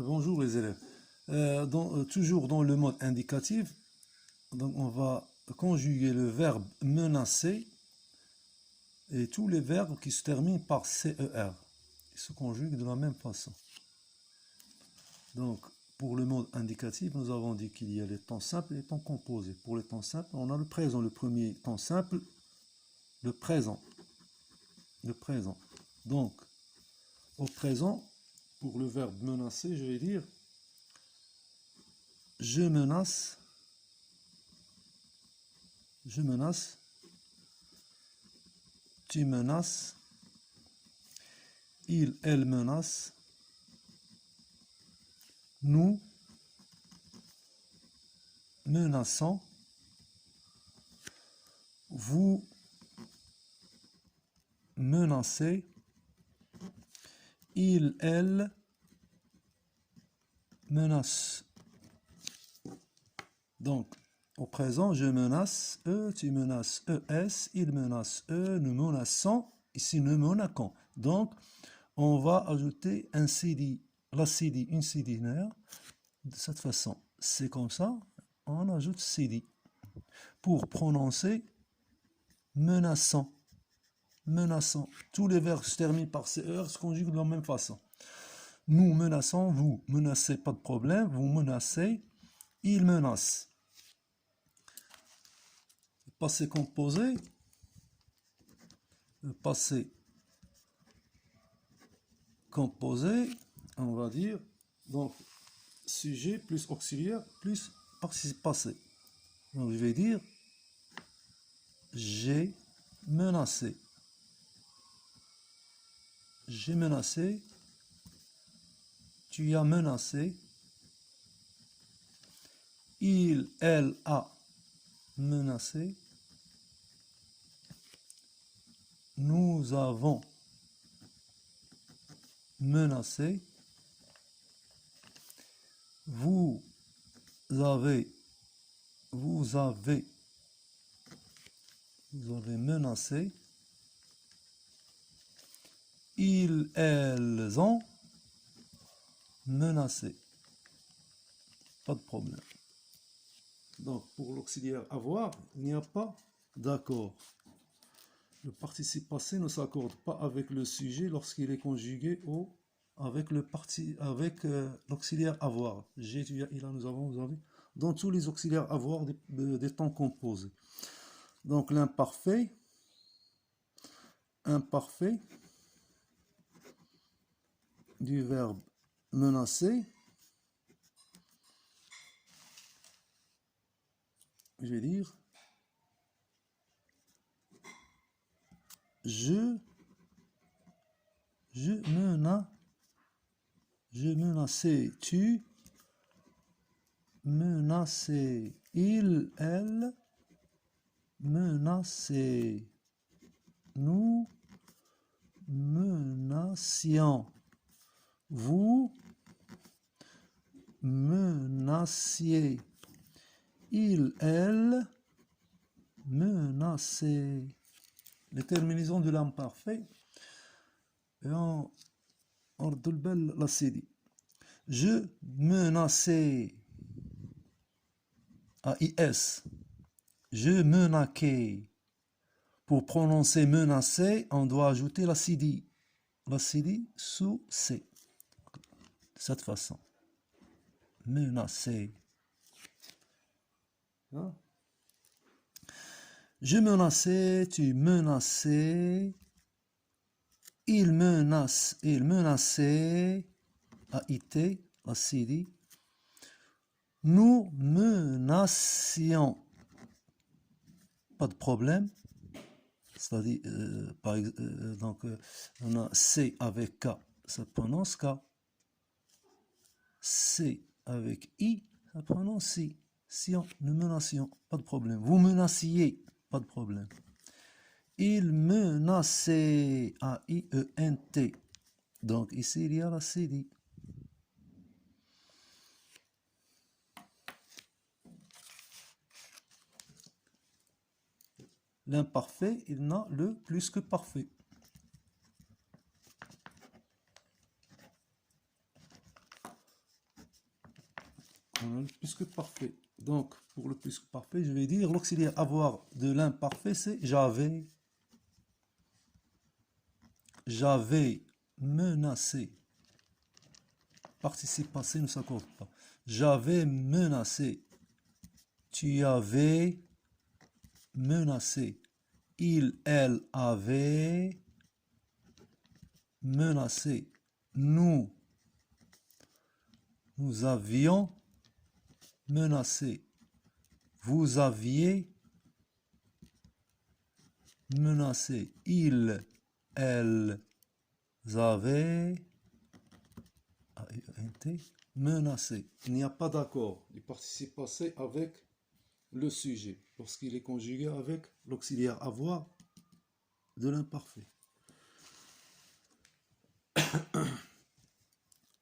Bonjour les élèves. Toujours dans le mode indicatif, donc on va conjuguer le verbe menacer et tous les verbes qui se terminent par CER. Ils se conjuguent de la même façon. Donc, pour le mode indicatif, nous avons dit qu'il y a les temps simples et les temps composés. Pour les temps simples, on a le présent. Le premier temps simple, le présent. Le présent. Donc, au présent, pour le verbe menacer, je vais dire je menace, tu menaces, il, elle menace, nous menaçons, vous menacez, il, elle menace. Donc, au présent, je menace, eux, tu menaces, ES, il menace, eux, nous menaçons, ici nous menaçons. Donc, on va ajouter un CD, la CD, une CDinaire, de cette façon. C'est comme ça, on ajoute CD. Pour prononcer menaçant, menaçant. Tous les verbes se terminent par CER, se conjuguent de la même façon. Nous menaçons, vous menacez, pas de problème, vous menacez, il menace. Passé composé, le passé composé, on va dire, donc sujet plus auxiliaire plus participe passé. Donc je vais dire j'ai menacé. J'ai menacé, tu as menacé, il, elle a menacé, nous avons menacé, vous avez menacé, ils, elles ont menacé. Pas de problème. Donc, pour l'auxiliaire avoir, il n'y a pas d'accord. Le participe passé ne s'accorde pas avec le sujet lorsqu'il est conjugué avec l'auxiliaire avoir. J'ai, tu as, il a, nous avons, vous avez. Dans tous les auxiliaires avoir des temps composés. Donc, l'imparfait, du verbe menacer, je vais dire je menaçais, tu menaçais, il, elle menaçait, nous menacions, vous menaciez, il, elle menaçait. Les terminaisons de l'imparfait et en ordre belle la série. Je menaçais AIS. Je menaquais. Pour prononcer menacer, on doit ajouter la CD. La CD sous C. De cette façon. Menacer. Hein? Je menaçais, tu menaçais, il menaçait, AIT, la CD. Nous menacions. Pas de problème. C'est-à-dire, donc, on a C avec K, ça prononce K. C avec I, ça prononce I. Sion, nous menacions, pas de problème. Vous menaciez, pas de problème. Il menaçait, A-I-E-N-T. Donc ici, il y a la CD. L'imparfait, il n'a le plus que parfait. On a le plus que parfait. Donc, pour le plus que parfait, je vais dire l'auxiliaire avoir de l'imparfait, c'est j'avais. J'avais menacé. Participe passé ne s'accorde pas. J'avais menacé. Tu avais menacé. Il, elle avait menacé. Nous avions menacé. Vous aviez menacé. Il, elles avaient menacé. Il n'y a pas d'accord du participe passé avec le sujet lorsqu'il est conjugué avec l'auxiliaire avoir de l'imparfait.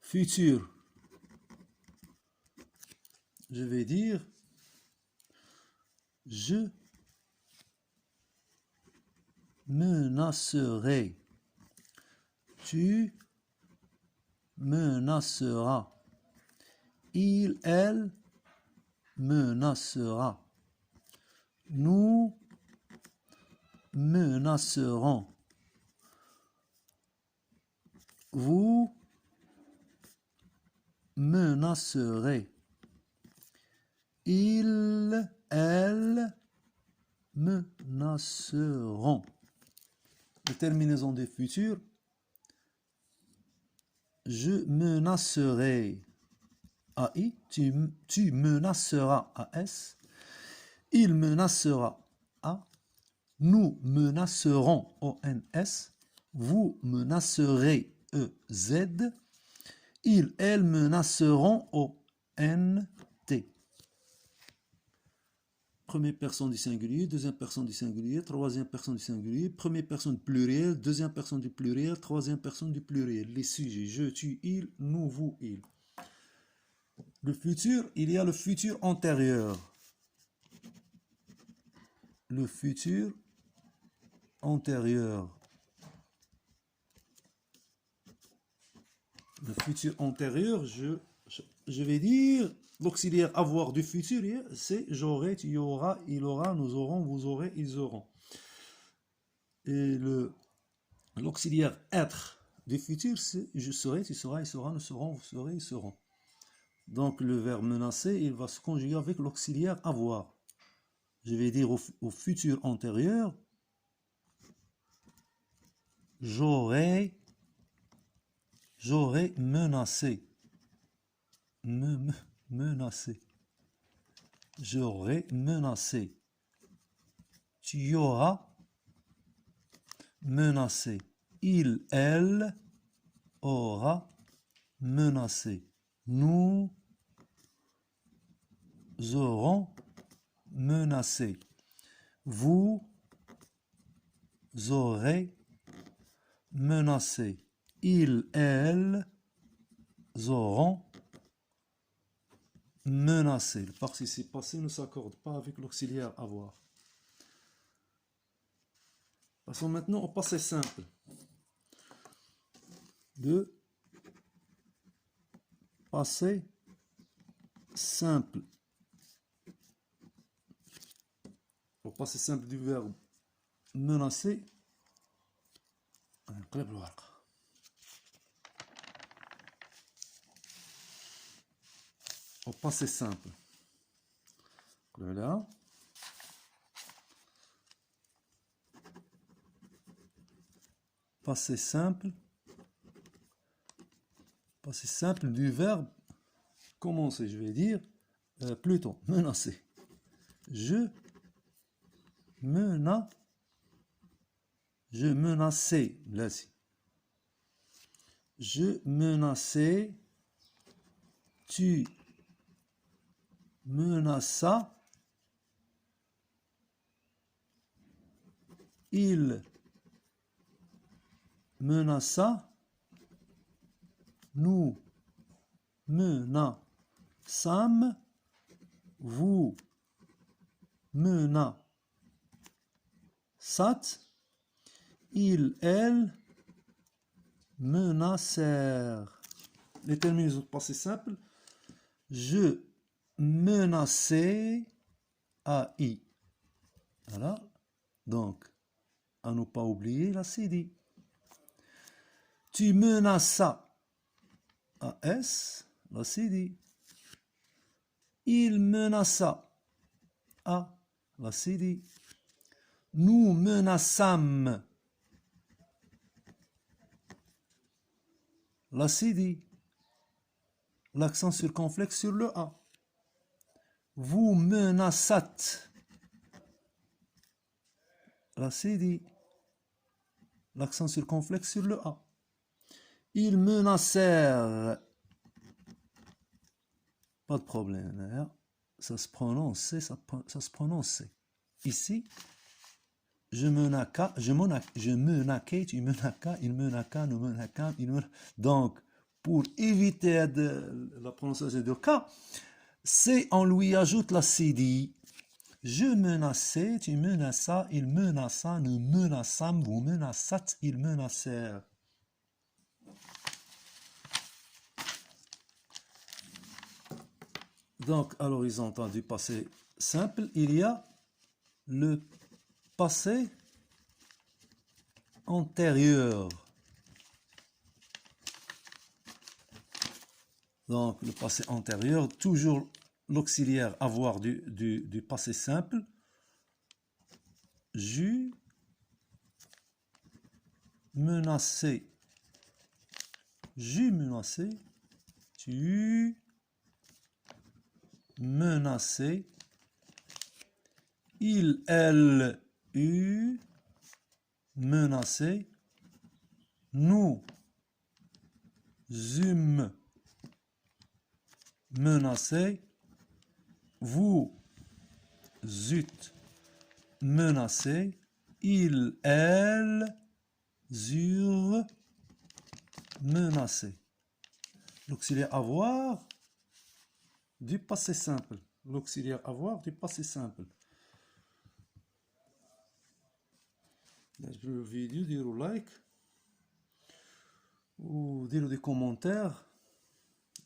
Futur. Je vais dire je menacerai. Tu menaceras. Il, elle menacera. Nous menacerons. Vous menacerez. Ils, elles menaceront. Les terminaisons des futurs. Je menacerai. AI, tu menaceras AS. Il menacera A. Nous menacerons ONS. Vous menacerez EZ. Ils, elles menaceront ONT. Première personne du singulier, deuxième personne du singulier, troisième personne du singulier, première personne du pluriel, deuxième personne du pluriel, troisième personne du pluriel. Les sujets, je, tu, il, nous, vous, il. Le futur, il y a le futur antérieur. Le futur antérieur. Le futur antérieur, je vais dire, l'auxiliaire avoir du futur, c'est j'aurai, tu auras, il aura, nous aurons, vous aurez, ils auront. Et l'auxiliaire être du futur, c'est je serai, tu seras, il sera, nous serons, vous serez, ils seront. Donc le verbe menacer, il va se conjuguer avec l'auxiliaire avoir. Je vais dire au futur antérieur, j'aurais menacé. Menacé. J'aurais menacé. Tu auras menacé. Il, elle aura menacé. Nous aurons menacé. Vous aurez menacé. Ils, elles auront menacé. Le participe passé ne s'accorde pas avec l'auxiliaire avoir. Passons maintenant au passé simple. De passé simple. Au passé simple du verbe menacer. Au passé simple. Voilà. Passé simple. Passé simple du verbe commencer, je vais dire, plutôt menacer. Je menaçais, là, je menaçais, tu menaça, il menaça, nous menaçâmes, vous menaçâtes, il, elle menacèrent. Les terminaisons de passé simple. Je menacer, AI. Voilà. Donc, à ne pas oublier la CD. Tu menaças, AS, la CD. Il menaça, A, la CD. Nous menaçâmes, la CD. L'accent circonflexe sur le A. Vous menaçâtes, la CD. L'accent circonflexe sur le A. Ils menacèrent. Pas de problème. Ça se prononce, ça se prononce. Ici, je menaquais, tu menaquas, il menaqua, nous menaqâmes, il menaqua. Donc, pour éviter la prononciation de K, c'est on lui ajoute la CD. Je menaçais, tu menaças, il menaça, nous menaçâmes, vous menaçâtes, ils menacèrent. Donc, à l'horizontale du passé simple, il y a le passé antérieur. Donc, le passé antérieur, toujours l'auxiliaire avoir du passé simple. J'eus menacé. J'eus menacé. Tu menacé. Il, elle, eut menacé. Nous eûmes menacé. Vous eûtes menacé. Il, elle, eurent menacé. L'auxiliaire avoir du passé simple. L'auxiliaire avoir du passé simple. Le vidéo, dire like ou dire des commentaires.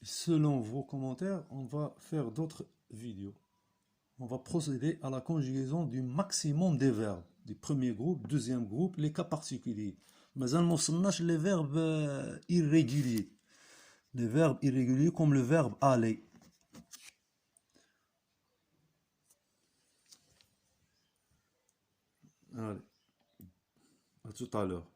Selon vos commentaires, on va faire d'autres vidéos. On va procéder à la conjugaison du maximum des verbes. Du premier groupe, deuxième groupe, les cas particuliers. Mais les verbes irréguliers. Les verbes irréguliers comme le verbe aller. Allez, à tout à l'heure.